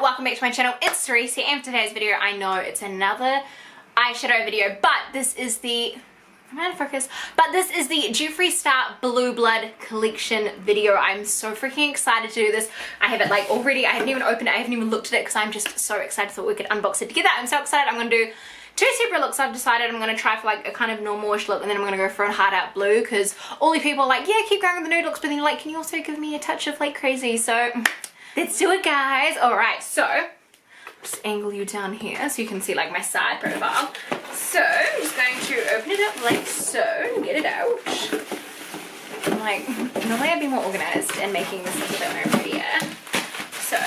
welcome back to my channel. It's Cerise here, and for today's video, I know it's another eyeshadow video, but this is the Jeffree Star Blue Blood collection video. I'm so freaking excited to do this. I have it like already, I haven't even opened it, I haven't even looked at it because I'm just so excited that we could unbox it together. I'm so excited. I'm going to do two separate looks. I've decided I'm going to try for like a kind of normal-ish look, and then I'm going to go for a hard out blue because all the people are like, yeah, keep going with the nude looks, but then you're like, can you also give me a touch of like crazy? So let's do it, guys. Alright, so just angle you down here so you can see like my side profile. So I'm just going to open it up like so and get it out. I'm like, normally I'd be more organized and making this a little bit more prettier. So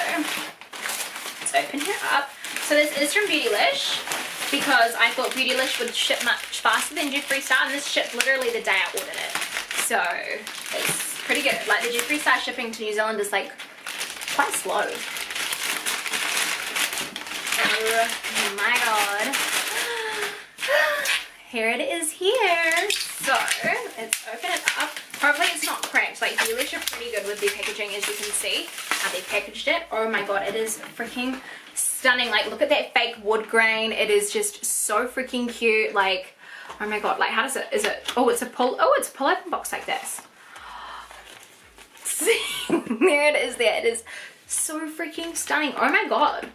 let's open her up. So this is from Beautylish because I thought Beautylish would ship much faster than Jeffree Star, and this shipped literally the day I ordered it. So it's pretty good. Like the Jeffree Star shipping to New Zealand is like quite slow. Oh my god. Here it is here. So let's open it up. Hopefully it's not cracked. Like Beautylish are pretty good with their packaging, as you can see how they packaged it. Oh my god, it is freaking stunning. Like look at that fake wood grain. It is just so freaking cute. Like oh my god, like how does it, is it, oh it's a pull open box like this. See, there it is there. It is so freaking stunning. Oh my god,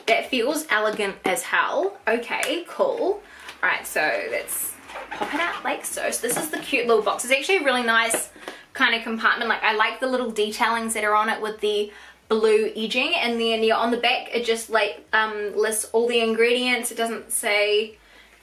that feels elegant as hell. Okay, cool. Alright, so let's pop it out like so. So this is the cute little box. It's actually a really nice kind of compartment. Like I like the little detailings that are on it with the blue edging, and then yeah, on the back it just like lists all the ingredients. It doesn't say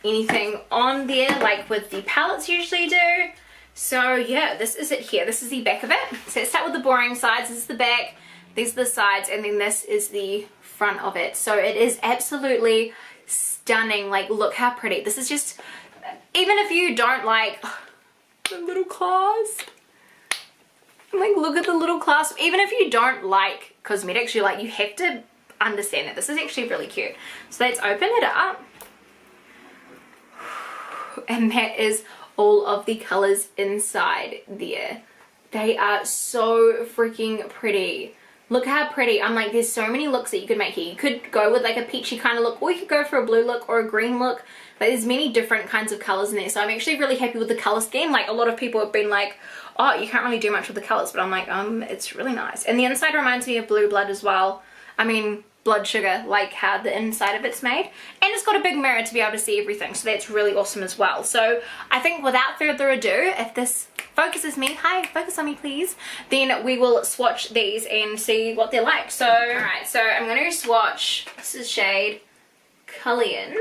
anything on there like with the palettes usually do. So yeah, this is it here. This is the back of it. So let's start with the boring sides. This is the back, these are the sides, and then this is the front of it. So it is absolutely stunning. Like look how pretty. This is just, even if you don't like the little clasp, like look at the little clasp. Even if you don't like cosmetics, you have to understand that this is actually really cute. So let's open it up, and that is all of the colors inside there. They are so freaking pretty. Look how pretty. I'm like, there's so many looks that you could make here. You could go with like a peachy kind of look, or you could go for a blue look or a green look. But there's many different kinds of colors in there. So I'm actually really happy with the color scheme. Like a lot of people have been like, oh, you can't really do much with the colors. But I'm like, it's really nice. And the inside reminds me of Blue Blood as well. I mean, blood sugar, like how the inside of it's made. And it's got a big mirror to be able to see everything. So that's really awesome as well. So I think without further ado, if this focuses me, hi, focus on me please, then we will swatch these and see what they're like. So alright, so I'm going to swatch, this is shade Cullion.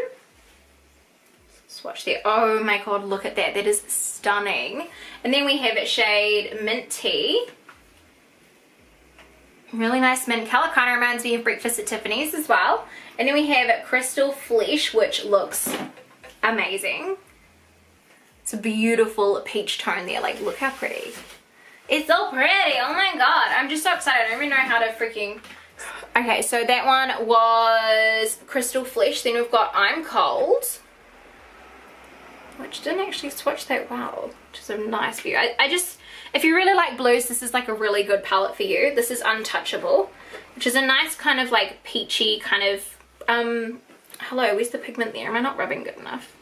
Swatch there. Oh my god, look at that. That is stunning. And then we have it shade Mint Tea. Really nice mint color. Kind of reminds me of Breakfast at Tiffany's as well. And then we have Crystal Flesh, which looks amazing. It's a beautiful peach tone there. Like, look how pretty. It's so pretty. Oh my god. I'm just so excited. I don't even know how to freaking... Okay, so that one was Crystal Flesh. Then we've got I'm Cold, which didn't actually swatch that well, which is a nice view. I just, if you really like blues, this is like a really good palette for you. This is Untouchable, which is a nice kind of like peachy kind of, hello, where's the pigment there? Am I not rubbing good enough?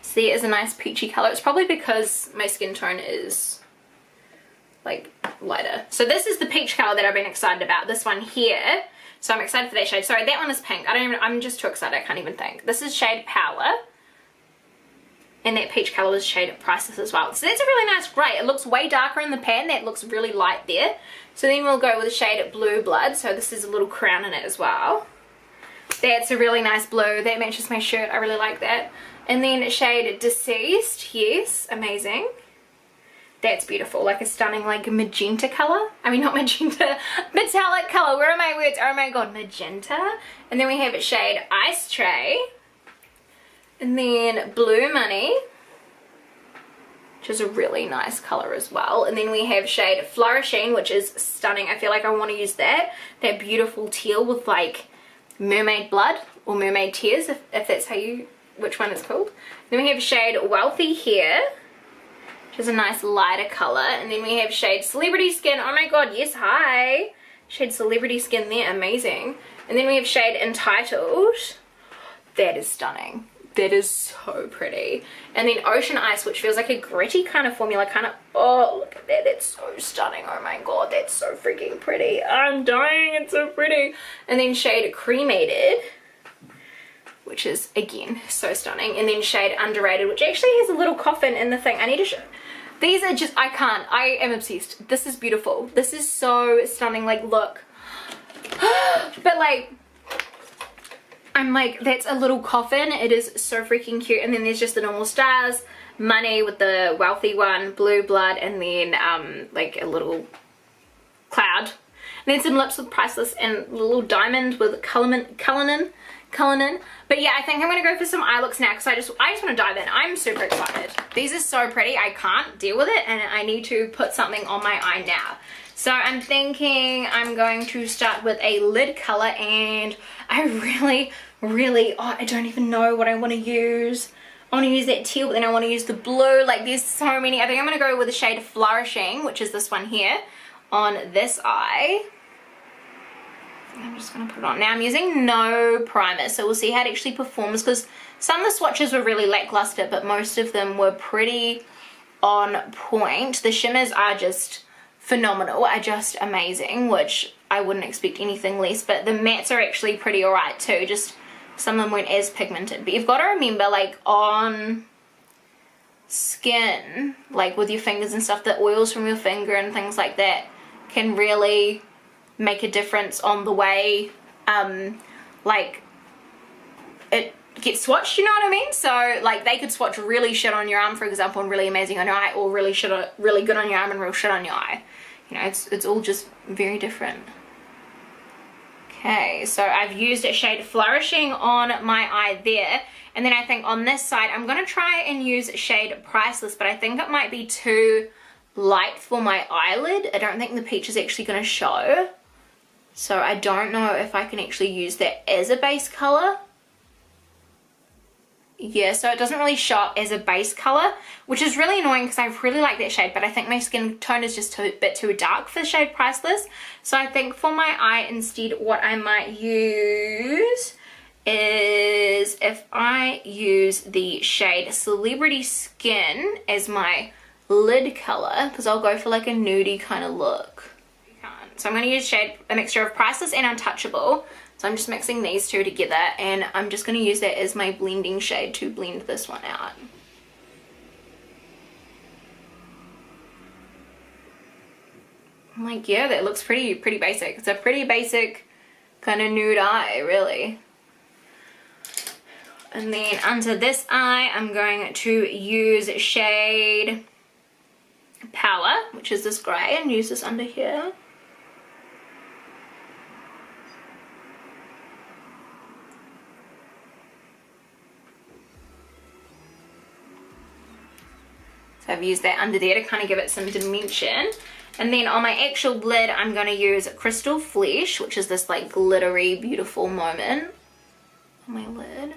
See, it is a nice peachy color. It's probably because my skin tone is like lighter. So this is the peach color that I've been excited about, this one here. So I'm excited for that shade. Sorry, that one is pink. I'm just too excited, I can't even think. This is shade Power. And that peach color is shade Priceless as well. So that's a really nice grey. It looks way darker in the pan. That looks really light there. So then we'll go with the shade Blue Blood. So this is a little crown in it as well. That's a really nice blue. That matches my shirt. I really like that. And then shade Deceased. Yes, amazing. That's beautiful. Like a stunning like magenta color. I mean not magenta. Metallic color. Where are my words? Oh my god, magenta. And then we have it shade Ice Tray. And then Blue Money, which is a really nice color as well. And then we have shade Flourishing, which is stunning. I feel like I want to use that. That beautiful teal with like mermaid blood or mermaid tears, if that's how you, which one it's called. Then we have shade Wealthy here, which is a nice lighter color. And then we have shade Celebrity Skin. Oh my god, yes, hi. Shade Celebrity Skin there, amazing. And then we have shade Entitled. That is stunning. That is so pretty. And then Ocean Ice, which feels like a gritty kind of formula, kind of, oh, look at that, that's so stunning. Oh my god, that's so freaking pretty. I'm dying, it's so pretty. And then shade Cremated, which is, again, so stunning. And then shade Underrated, which actually has a little coffin in the thing. I need to show. These are just, I can't, I am obsessed. This is beautiful. This is so stunning, like, look. But like, I'm like, that's a little coffin. It is so freaking cute. And then there's just the normal stars, money with the wealthy one, blue blood, and then like a little cloud. And then some lips with priceless and a little diamond with Cullinan. But yeah, I think I'm gonna go for some eye looks now because I just want to dive in. I'm super excited. These are so pretty. I can't deal with it, and I need to put something on my eye now. So I'm thinking I'm going to start with a lid color, and I really, oh, I don't even know what I want to use. I want to use that teal, but then I want to use the blue. Like, there's so many. I think I'm going to go with the shade Flourishing, which is this one here, on this eye. I'm just going to put it on. Now I'm using no primer, so we'll see how it actually performs, because some of the swatches were really lackluster, but most of them were pretty on point. The shimmers are just phenomenal, are just amazing, which I wouldn't expect anything less, but the mattes are actually pretty alright too. Just some of them weren't as pigmented, but you've got to remember, like, on skin, like with your fingers and stuff, the oils from your finger and things like that can really make a difference on the way like it gets swatched, you know what I mean? So like, they could swatch really shit on your arm, for example, and really amazing on your eye, or really good on your arm and real shit on your eye. You know, it's all just very different. Okay, so I've used a shade Flourishing on my eye there, and then I think on this side I'm gonna try and use shade Priceless, but I think it might be too light for my eyelid. I don't think the peach is actually gonna show, so I don't know if I can actually use that as a base color. Yeah, so it doesn't really show up as a base color, which is really annoying because I really like that shade, but I think my skin tone is just a bit too dark for the shade Priceless. So I think for my eye instead, what I might use is, if I use the shade Celebrity Skin as my lid color, because I'll go for like a nudie kind of look. So I'm going to use a mixture of Priceless and Untouchable. So I'm just mixing these two together, and I'm just going to use that as my blending shade to blend this one out. I'm like, yeah, that looks pretty basic. It's a pretty basic kind of nude eye, really. And then under this eye, I'm going to use shade Power, which is this grey, and use this under here. So I've used that under there to kind of give it some dimension. And then on my actual lid, I'm going to use Crystal Flesh, which is this like glittery, beautiful moment on my lid.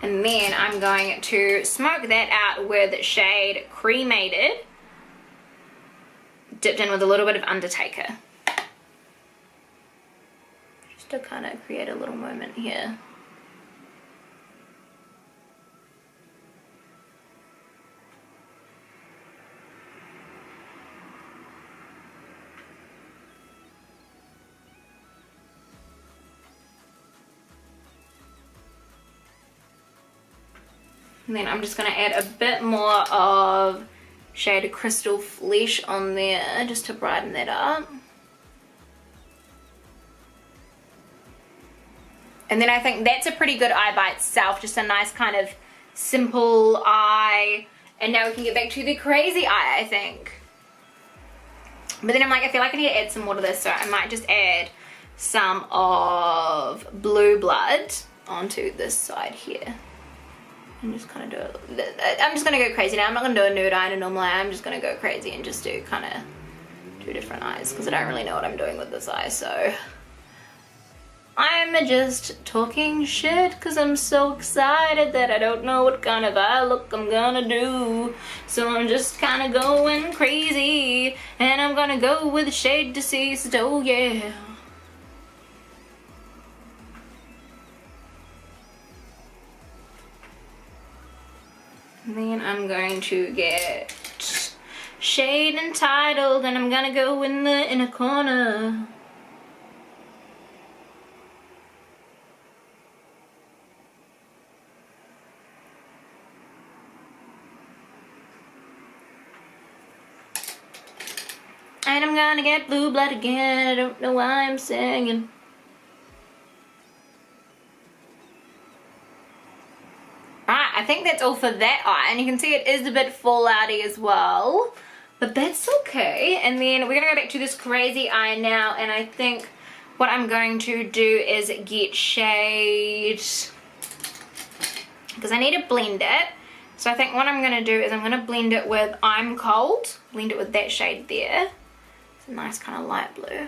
And then I'm going to smoke that out with shade Cremated, dipped in with a little bit of Undertaker. Just to kind of create a little moment here. And then I'm just going to add a bit more of shade Crystal Flesh on there just to brighten that up. And then I think that's a pretty good eye by itself, just a nice kind of simple eye. And now we can get back to the crazy eye, I think. But then I'm like, I feel like I need to add some more to this, so I might just add some of Blue Blood onto this side here. I'm just kind of I'm just going to go crazy now. I'm not going to do a nude eye and a normal eye. I'm just going to go crazy and just do kind of two different eyes, because I don't really know what I'm doing with this eye. So I'm just talking shit because I'm so excited that I don't know what kind of eye look I'm gonna do. So I'm just kind of going crazy, and I'm gonna go with shade Deceased, oh yeah. And then I'm going to get shade Entitled, and I'm gonna go in the inner corner. And I'm gonna get Blue Blood again. I don't know why I'm singing. Alright, I think that's all for that eye. And you can see it is a bit fallouty as well. But that's okay. And then we're gonna go back to this crazy eye now. And I think what I'm going to do is get shade, because I need to blend it. So I think what I'm gonna do is I'm gonna blend it with I'm Cold. Blend it with that shade there. It's a nice kind of light blue.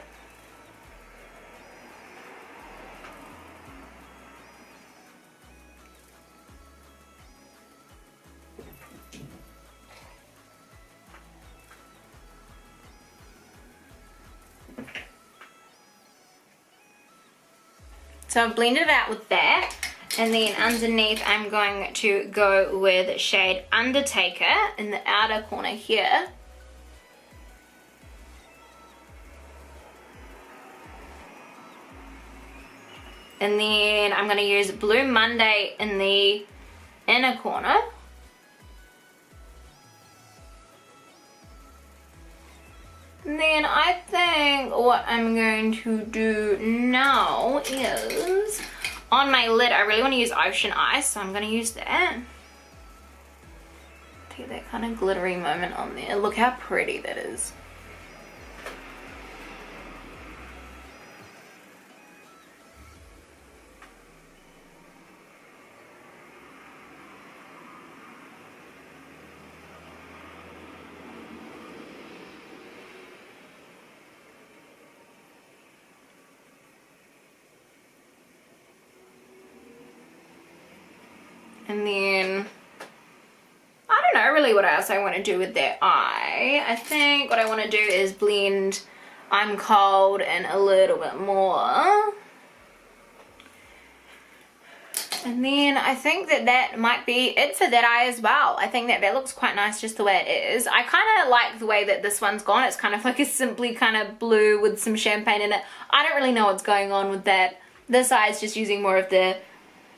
So I've blended it out with that. And then underneath I'm going to go with shade Undertaker in the outer corner here. And then I'm going to use Blue Monday in the inner corner. And then I think what I'm going to do now is, on my lid, I really want to use Ocean Ice, so I'm going to use that. Take that kind of glittery moment on there. Look how pretty that is. And then, I don't know really what else I want to do with that eye. I think what I want to do is blend I'm Cold in a little bit more. And then I think that that might be it for that eye as well. I think that that looks quite nice just the way it is. I kind of like the way that this one's gone. It's kind of like a simply kind of blue with some champagne in it. I don't really know what's going on with that. This eye is just using more of the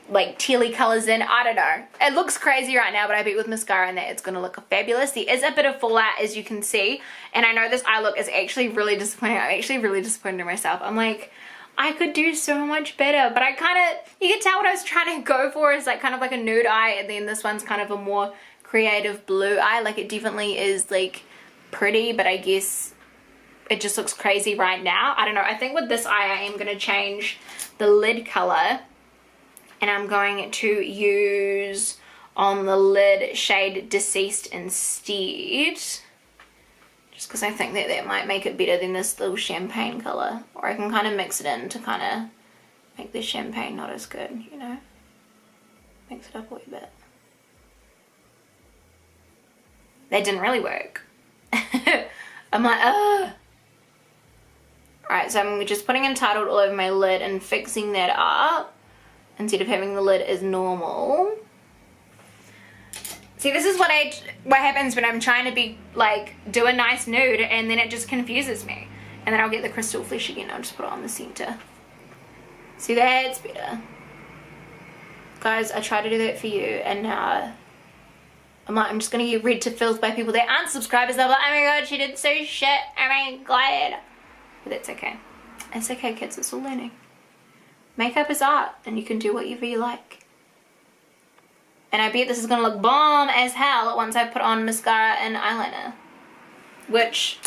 like tealy colors in. I don't know. It looks crazy right now, but I bet with mascara in that it's going to look fabulous. There is a bit of fallout, as you can see, and I know this eye look is actually really disappointing. I'm actually really disappointed in myself. I'm like, I could do so much better, but I kind of, you can tell what I was trying to go for is like kind of like a nude eye, and then this one's kind of a more creative blue eye. Like it definitely is like pretty, but I guess it just looks crazy right now. I don't know. I think with this eye I am going to change the lid color. And I'm going to use on the lid shade Deceased instead. Just because I think that that might make it better than this little champagne colour. Or I can kind of mix it in to kind of make the champagne not as good, you know. Mix it up a wee bit. That didn't really work. I'm like, ugh. Alright, so I'm just putting Entitled all over my lid and fixing that up. Instead of having the lid as normal. See, this is what happens when I'm trying to be like do a nice nude and then it just confuses me. And then I'll get the crystal flesh again. I'll just put it on the center. See, that's better. Guys, I tried to do that for you, and now I'm like, I'm just gonna get read to filth by people that aren't subscribers. They're like, oh my god, she did so shit. Oh my god. But that's okay. It's okay, kids. It's all learning. Makeup is art, and you can do whatever you like. And I bet this is going to look bomb as hell once I put on mascara and eyeliner. Which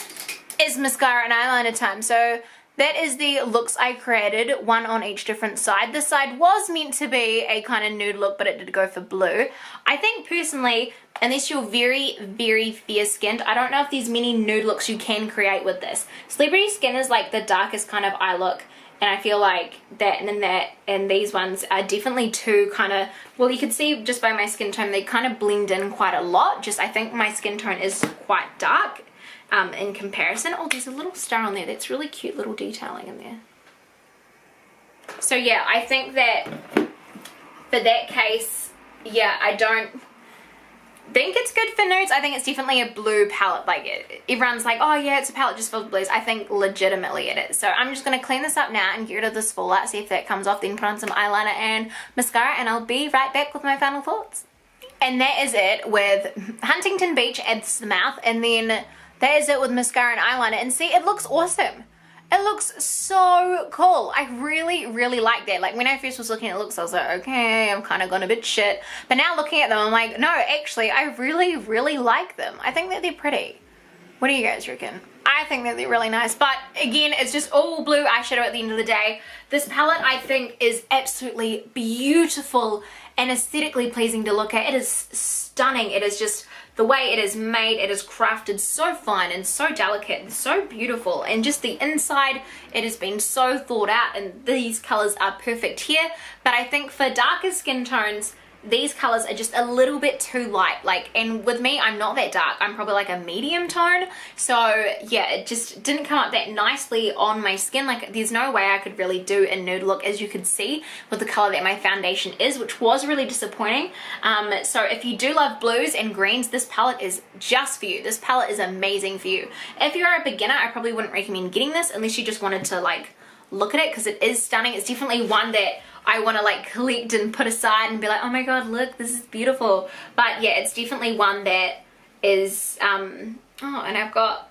is mascara and eyeliner time. So that is the looks I created, one on each different side. This side was meant to be a kind of nude look, but it did go for blue. I think personally, unless you're very, very fair skinned, I don't know if there's many nude looks you can create with this. Celebrity Skin is like the darkest kind of eye look And I feel like that and then that and these ones are definitely two kind of, well, you can see just by my skin tone, they kind of blend in quite a lot. Just I think my skin tone is quite dark in comparison. Oh, there's a little star on there. That's really cute little detailing in there. So yeah, I think that for that case, yeah, I don't think it's good for nudes. I think it's definitely a blue palette. Like everyone's like, oh yeah, it's a palette just filled with blues. I think legitimately it is. So I'm just going to clean this up now and get rid of this fallout, see if that comes off, then put on some eyeliner and mascara, and I'll be right back with my final thoughts. And that is it with Huntington Beach adds to the mouth, and then that is it with mascara and eyeliner. And see, it looks awesome. It looks so cool. I really, really like that. Like when I first was looking at looks, I was like, okay, I'm kind of gone a bit shit. But now looking at them, I'm like, no, actually, I really, really like them. I think that they're pretty. What do you guys reckon? I think that they're really nice. But again, it's just all blue eyeshadow at the end of the day. This palette, I think, is absolutely beautiful and aesthetically pleasing to look at. It is stunning. It is just the way it is made, it is crafted so fine and so delicate and so beautiful, and just the inside, it has been so thought out, and these colors are perfect here. But I think for darker skin tones, these colors are just a little bit too light. Like, and with me, I'm not that dark. I'm probably like a medium tone. So yeah, it just didn't come up that nicely on my skin. Like there's no way I could really do a nude look, as you could see with the color that my foundation is, which was really disappointing. So if you do love blues and greens, this palette is just for you. This palette is amazing for you. If you're a beginner, I probably wouldn't recommend getting this unless you just wanted to like look at it, because it is stunning. It's definitely one that I want to like collect and put aside and be like, oh my god, look, this is beautiful. But yeah, it's definitely one that is oh, and I've got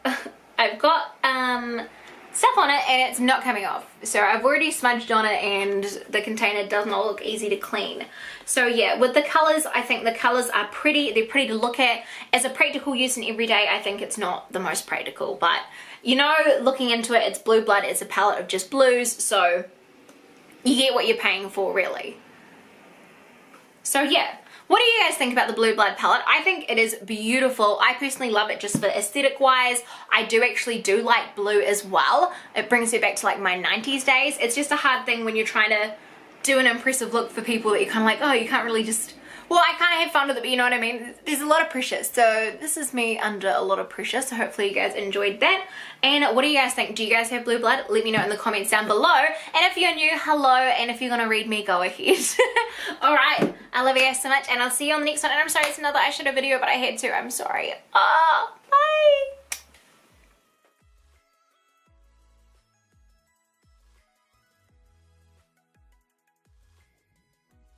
stuff on it and it's not coming off. So I've already smudged on it and the container does not look easy to clean. So yeah, with the colors, I think the colors are pretty. They're pretty to look at. As a practical use in everyday, I think it's not the most practical, but you know, looking into it, it's Blue Blood. It's a palette of just blues, so you get what you're paying for, really. So yeah, what do you guys think about the Blue Blood palette? I think it is beautiful. I personally love it just for aesthetic wise. I actually do like blue as well. It brings me back to like my 90s days. It's just a hard thing when you're trying to do an impressive look for people that you're kind of like, oh, you can't really just, well, I kind of have fun with it, but you know what I mean? There's a lot of pressure. So this is me under a lot of pressure. So hopefully you guys enjoyed that. And what do you guys think? Do you guys have Blue Blood? Let me know in the comments down below. And if you're new, hello. And if you're going to read me, go ahead. Alright, I love you guys so much. And I'll see you on the next one. And I'm sorry, it's another eyeshadow video, but I had to. I'm sorry.